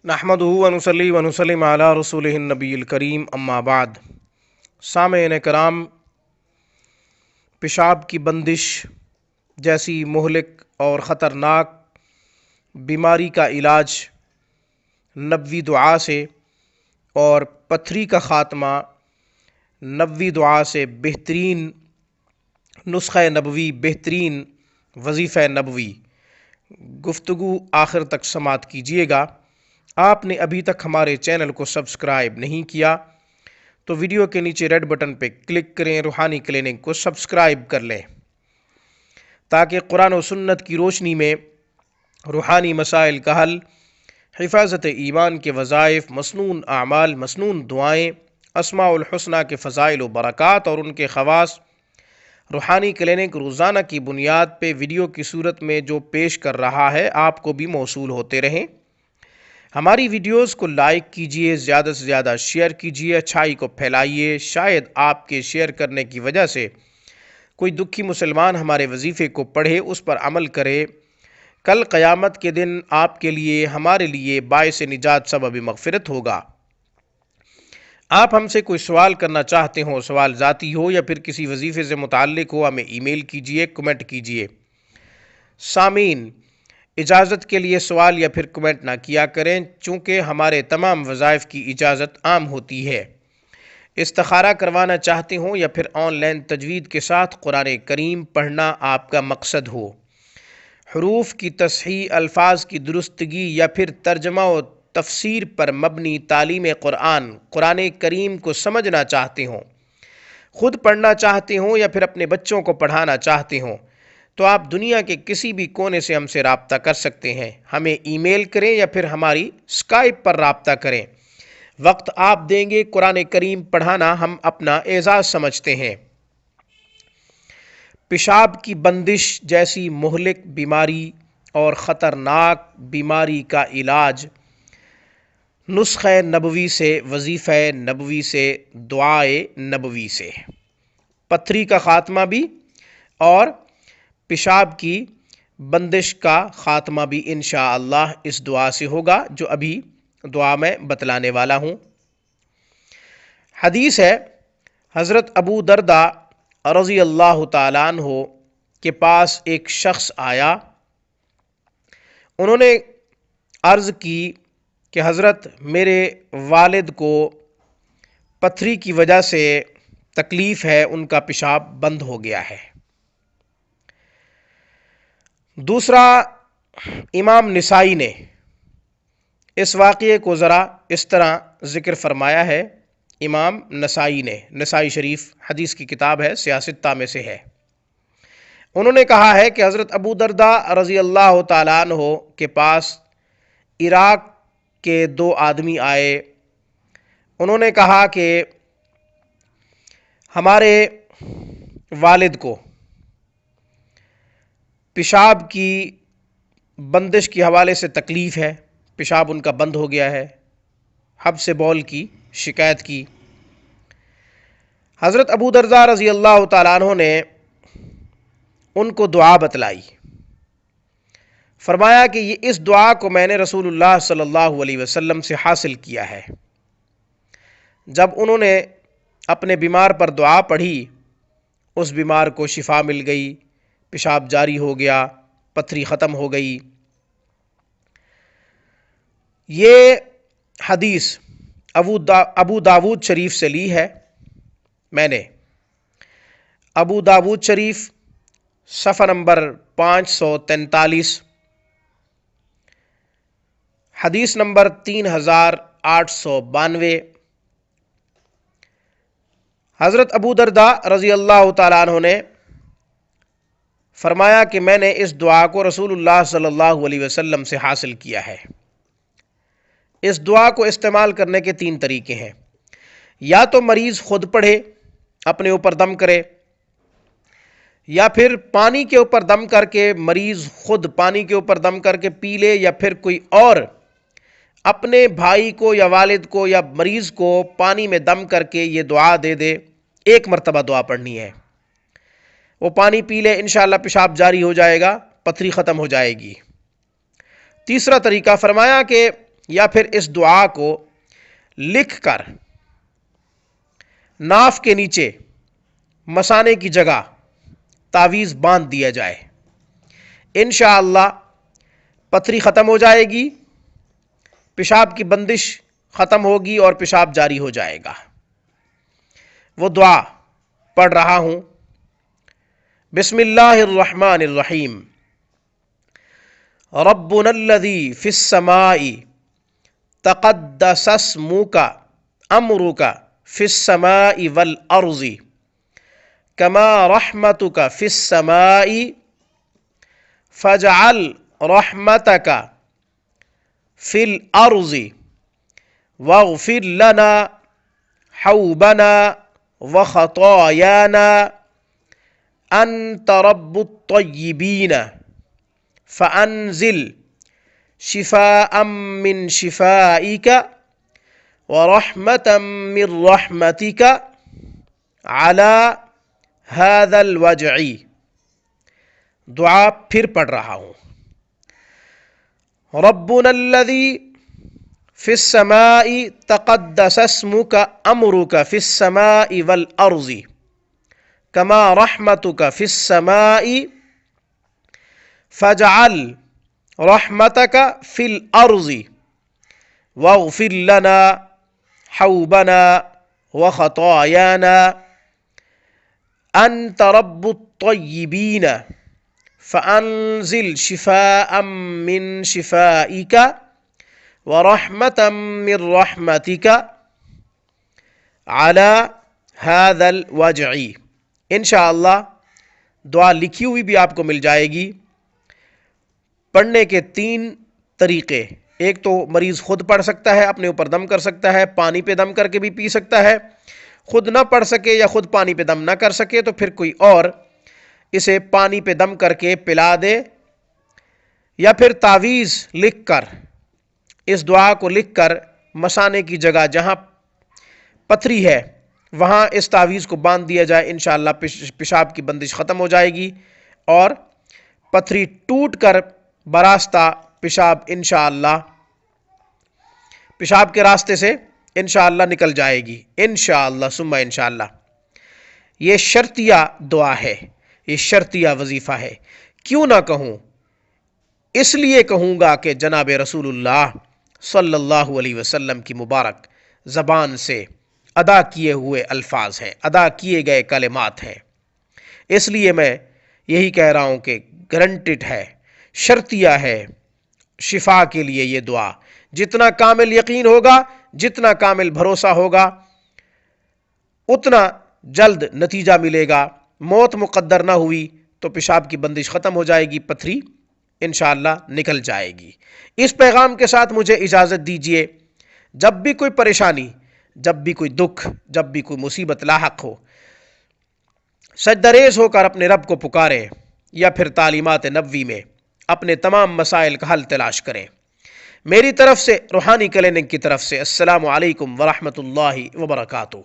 नहमदुहु व नुसल्ली व नुसल्लिम अला रसूलिहिन नबील करीम अम्मा बाद। सामईन कराम, पेशाब की बंदिश जैसी मुहलिक और ख़तरनाक बीमारी का इलाज नबवी दुआ से और पथरी का ख़ात्मा नबवी दुआ से बेहतरीन नुस्ख़ा नबवी, बेहतरीन वजीफ़ा नबवी। गुफ्तगू आखिर तक समात कीजिएगा। आपने अभी तक हमारे चैनल को सब्सक्राइब नहीं किया तो वीडियो के नीचे रेड बटन पर क्लिक करें, रूहानी क्लिनिक को सब्सक्राइब कर लें ताकि कुरान और सुन्नत की रोशनी में रूहानी मसाइल का हल, हिफाजत ईमान के वज़ाइफ, मसनून आमाल, मसनून दुआएँ, अस्माउल हुस्ना के फ़ज़ाइल व बरक़ात और उनके ख़वास रूहानी क्लिनिक रोज़ाना की बुनियाद पे वीडियो की सूरत में जो पेश कर रहा है आपको भी मौसूल होते रहें। हमारी वीडियोस को लाइक कीजिए, ज़्यादा से ज़्यादा शेयर कीजिए, अच्छाई को फैलाइए। शायद आपके शेयर करने की वजह से कोई दुखी मुसलमान हमारे वजीफ़े को पढ़े, उस पर अमल करे। कल क़यामत के दिन आपके लिए, हमारे लिए बाइस निजात सबब मग़फ़िरत होगा। आप हमसे कोई सवाल करना चाहते हो, सवाल ज़ाती हो या फिर किसी वजीफ़े से मुताल्लिक़ हो, हमें ईमेल कीजिए, कमेंट कीजिए। सामीन, इजाज़त के लिए सवाल या फिर कमेंट ना किया करें, चूँकि हमारे तमाम वज़ाइफ़ की इजाज़त आम होती है। इस्तिखारा करवाना चाहते हो या फिर ऑनलाइन तजवीद के साथ कुरान करीम पढ़ना आपका मकसद हो, हरूफ की तस्हीह, अल्फाज की दुरुस्तगी या फिर तर्जमा व तफसीर पर मबनी तालीम कुरान करीम को समझना चाहते हो, ख़ुद पढ़ना चाहते हो या फिर अपने बच्चों को पढ़ाना चाहते हो, तो आप दुनिया के किसी भी कोने से हमसे रब्ता कर सकते हैं। हमें ईमेल करें या फिर हमारी स्काइप पर रब्ता करें। वक्त आप देंगे, कुरान करीम पढ़ाना हम अपना एजाज़ समझते हैं। पेशाब की बंदिश जैसी मुहलिक बीमारी और ख़तरनाक बीमारी का इलाज नुस्ख़े नबवी से, वजीफ़े नबवी से, दुआए नबवी से, पथरी का ख़ात्मा भी और पेशाब की बंदिश का ख़ात्मा भी इंशाअल्लाह इस दुआ से होगा जो अभी दुआ में बतलाने वाला हूँ। हदीस है, हज़रत अबू दरदा रज़ी अल्लाह तआला अन्हु के पास एक शख्स आया। उन्होंने अर्ज़ की कि हज़रत, मेरे वालिद को पथरी की वजह से तकलीफ़ है, उनका पेशाब बंद हो गया है। दूसरा, इमाम नसाई ने इस वाक़ये को ज़रा इस तरह ज़िक्र फरमाया है। इमाम नसाई ने, नसाई शरीफ हदीस की किताब है, सियासत्ता में से है। उन्होंने कहा है कि हज़रत अबू दरदा रज़ी अल्लाह तआला अन्हु के पास इराक़ के दो आदमी आए। उन्होंने कहा कि हमारे वालिद को पेशाब की बंदिश के हवाले से तकलीफ़ है, पेशाब उनका बंद हो गया है, हब से बौल की शिकायत की। हज़रत अबू दरदा रज़ी अल्लाह तआला अन्हु ने उनको दुआ बतलाई। फरमाया कि ये इस दुआ को मैंने रसूलुल्लाह सल्लल्लाहु अलैहि वसल्लम से हासिल किया है। जब उन्होंने अपने बीमार पर दुआ पढ़ी, उस बीमार को शिफा मिल गई, पेशाब जारी हो गया, पथरी ख़त्म हो गई। ये हदीस अबू दाऊद शरीफ से ली है मैंने। अबू दाऊद शरीफ सफ़ा नंबर 543, हदीस नंबर 3892। हज़रत अबू दरदा रज़ी अल्लाह तआला अन्हु ने फरमाया कि मैंने इस दुआ को रसूलुल्लाह सल्लल्लाहु अलैहि वसल्लम से हासिल किया है। इस दुआ को इस्तेमाल करने के तीन तरीके हैं। या तो मरीज़ ख़ुद पढ़े, अपने ऊपर दम करे, या फिर पानी के ऊपर दम करके मरीज़ ख़ुद पानी के ऊपर दम करके पी ले, या फिर कोई और अपने भाई को या वालिद को या मरीज़ को पानी में दम करके ये दुआ दे दे। एक मरतबा दुआ पढ़नी है, वो पानी पी ले, इंशाअल्लाह पेशाब जारी हो जाएगा, पथरी ख़त्म हो जाएगी। तीसरा तरीका फरमाया कि یا پھر اس دعا کو لکھ کر ناف کے نیچے مثانے کی جگہ تعویذ باندھ دیا جائے، انشاءاللہ پتھری ختم ہو جائے گی، پیشاب کی بندش ختم ہوگی اور پیشاب جاری ہو جائے گا۔ وہ دعا پڑھ رہا ہوں۔ بسم اللہ الرحمن الرحیم۔ ربنا الذی فی السماء تقدس اسمک امرک فی السماء والارض کما رحمتک فی السماء فاجعل رحمتک فی الارض واغفر لنا حوبنا وخطايانا انت رب الطيبين فانزل شفاء من شفائك ورحمة من رحمتك على هذا الوجع۔ دعا پھر پڑھ رہا ہوں۔ ربنا الذي في السماء تقدس اسمك امرك في السماء والارض كما رحمتك في السماء فاجعل رحمتك في الارض واغفر لنا حوبنا وخطايانا انت رب الطيبين فانزل شفاء من شفائك ورحمة من رحمتك على هذا الوجع۔ انشاءاللہ دعا لکھی ہوئی بھی آپ کو مل جائے گی۔ پڑھنے کے 3 طریقے، ایک تو مریض خود پڑھ سکتا ہے، اپنے اوپر دم کر سکتا ہے، پانی پہ دم کر کے بھی پی سکتا ہے۔ خود نہ پڑھ سکے یا خود پانی پہ دم نہ کر سکے تو پھر کوئی اور اسے پانی پہ دم کر کے پلا دے، یا پھر تعویذ لکھ کر، اس دعا کو لکھ کر مثانے کی جگہ جہاں پتھری ہے وہاں اس تعویذ کو باندھ دیا جائے، انشاءاللہ پیشاب کی بندش ختم ہو جائے گی اور پتھری ٹوٹ کر براستہ پیشاب انشاءاللہ پیشاب کے راستے سے انشاءاللہ نکل جائے گی، انشاءاللہ ثم انشاءاللہ۔ یہ شرطیہ دعا ہے، یہ شرطیہ وظیفہ ہے۔ کیوں نہ کہوں؟ اس لیے کہوں گا کہ جناب رسول اللہ صلی اللہ علیہ وسلم کی مبارک زبان سے ادا کیے ہوئے الفاظ ہیں، ادا کیے گئے کلمات ہیں۔ اس لیے میں یہی کہہ رہا ہوں کہ گارنٹیڈ ہے، شرطیہ ہے شفا کے لیے یہ دعا۔ جتنا کامل یقین ہوگا، جتنا کامل بھروسہ ہوگا، اتنا جلد نتیجہ ملے گا۔ موت مقدر نہ ہوئی تو پیشاب کی بندش ختم ہو جائے گی، پتھری انشاءاللہ نکل جائے گی۔ اس پیغام کے ساتھ مجھے اجازت دیجیے، جب بھی کوئی پریشانی، جب بھی کوئی دکھ، جب بھی کوئی مصیبت لاحق ہو، سجدہ ریز ہو کر اپنے رب کو پکاریں یا پھر تعلیمات نبوی میں اپنے تمام مسائل کا حل تلاش کریں۔ میری طرف سے، روحانی کلینک کی طرف سے، السلام علیکم ورحمۃ اللہ وبرکاتہ۔